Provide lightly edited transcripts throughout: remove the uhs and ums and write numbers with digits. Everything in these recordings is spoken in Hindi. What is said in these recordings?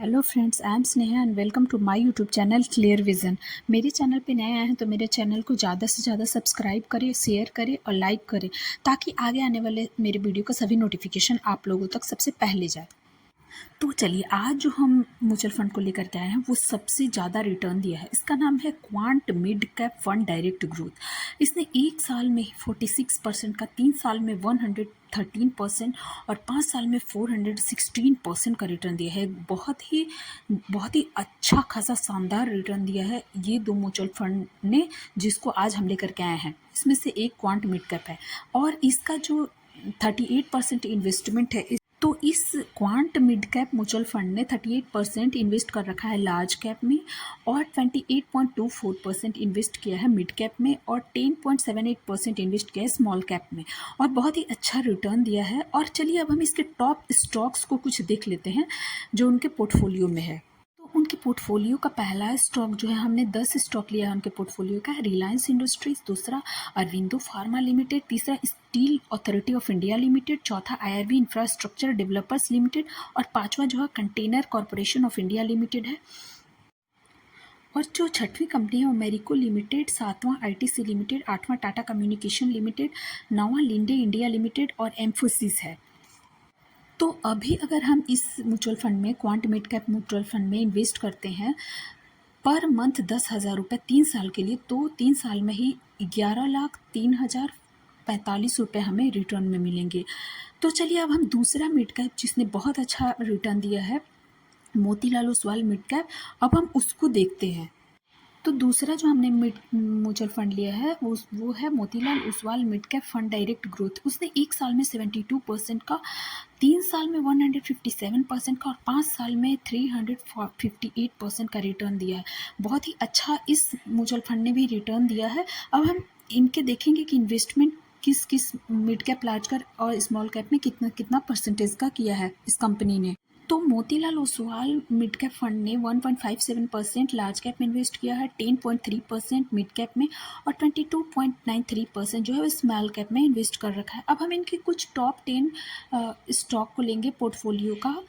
Hello friends, I am Sneha and welcome to my YouTube channel Clear Vision. मेरे चैनल पे नए आए हैं तो मेरे चैनल को ज़्यादा से ज़्यादा सब्सक्राइब करें, शेयर करें और लाइक करें ताकि आगे आने वाले मेरे वीडियो का सभी नोटिफिकेशन आप लोगों तक सबसे पहले जाए। तो चलिए, आज जो हम म्यूचुअल फंड को लेकर के आए हैं वो सबसे ज़्यादा रिटर्न दिया है। इसका नाम है quant mid cap fund direct growth. इसने एक साल में 46% का, 3 साल में 113% और 5 साल में 416% का रिटर्न दिया है। बहुत ही अच्छा खासा शानदार रिटर्न दिया है ये दो म्यूचुअल फंड ने, जिसको आज हम लेकर के आए हैं। इसमें से एक क्वांट मिड कैप है और इसका जो 38% इन्वेस्टमेंट है। तो इस quant mid cap mutual fund ने 38% इन्वेस्ट कर रखा है लार्ज कैप में और 28.24% इन्वेस्ट किया है मिड कैप में और 10.78% इन्वेस्ट किया है स्मॉल कैप में और बहुत ही अच्छा रिटर्न दिया है। और चलिए, अब हम इसके टॉप स्टॉक्स को कुछ देख लेते हैं जो उनके पोर्टफोलियो में है। उनके पोर्टफोलियो का पहला स्टॉक जो है, हमने 10 स्टॉक लिया है उनके पोर्टफोलियो का। रिलायंस इंडस्ट्रीज, दूसरा अरविंदो फार्मा लिमिटेड, तीसरा steel authority of India limited, चौथा आईआरबी इंफ्रास्ट्रक्चर डेवलपर्स लिमिटेड और पांचवा जो है container corporation of India limited है। और जो छठवीं कंपनी है वो मेरिको लिमिटेड, सातवां आईटीसी लिमिटेड, आठवां टाटा कम्युनिकेशन लिमिटेड, नौवां लिंडे इंडिया लिमिटेड और एम्फोसिस है। तो अभी अगर हम इस म्यूचुअल फंड में, quant mid cap mutual fund में इन्वेस्ट करते हैं पर मंथ 10,000 रुपये 3 साल के लिए, तो 3 साल में ही 11,03,045 रुपये हमें रिटर्न में मिलेंगे। तो चलिए, अब हम दूसरा मिड कैप जिसने बहुत अच्छा रिटर्न दिया है, मोतीलाल ओसवाल मिड कैप, अब हम उसको देखते हैं। तो दूसरा जो हमने म्यूचुअल फंड लिया है वो है Motilal Oswal mid cap fund direct growth. उसने एक साल में 72% का, 3 साल में 157% का और 5 साल में 358% का रिटर्न दिया है। बहुत ही अच्छा इस म्यूचुअल फंड ने भी रिटर्न दिया है। अब हम इनके देखेंगे कि इन्वेस्टमेंट किस किस मिड कैप, लार्ज कैप और स्मॉल कैप में कितना कितना परसेंटेज का किया है इस कंपनी ने। तो Motilal Oswal mid cap fund ने 1.57% लार्ज कैप में इन्वेस्ट किया है, 10.3% मिड कैप में और 22.93% जो है वो स्मॉल कैप में इन्वेस्ट कर रखा है। अब हम इनके कुछ टॉप 10 स्टॉक को लेंगे, पोर्टफोलियो का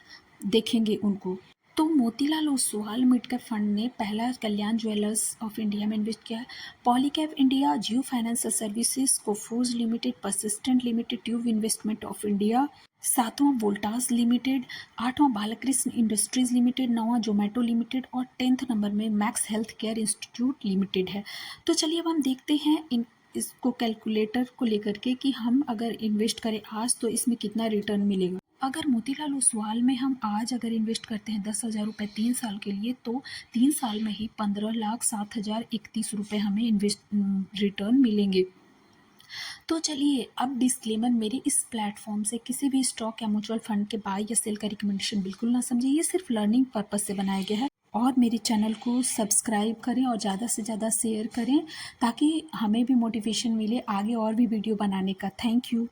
देखेंगे उनको। तो Motilal Oswal mid cap fund ने पहला कल्याण ज्वेलर्स ऑफ इंडिया में इन्वेस्ट किया है, Polycab India, Jio financial services, Coforge limited, persistent limited, tube investment of India, सातवां वोल्टास लिमिटेड, आठवां बालकृष्ण इंडस्ट्रीज लिमिटेड, नौवां जोमेटो लिमिटेड और 10th नंबर में max health care institute limited है। तो चलिए, अब हम देखते हैं इसको कैलकुलेटर को लेकर के कि हम अगर इन्वेस्ट करें आज तो इसमें कितना रिटर्न मिलेगा। अगर मोतीलाल ओसवाल में हम आज अगर इन्वेस्ट करते हैं 10,000 रुपये 3 साल के लिए, तो 3 साल में ही 15,07,031 रुपये हमें रिटर्न मिलेंगे। तो चलिए, अब डिस्क्लेमर, मेरे इस प्लेटफॉर्म से किसी भी स्टॉक या म्यूचुअल फंड के बाय या सेल का रिकमेंडेशन बिल्कुल ना समझिए। ये सिर्फ लर्निंग पर्पस से बनाया गया है। और मेरे चैनल को सब्सक्राइब करें और ज़्यादा से ज़्यादा शेयर करें ताकि हमें भी मोटिवेशन मिले आगे और भी वीडियो बनाने का। Thank you.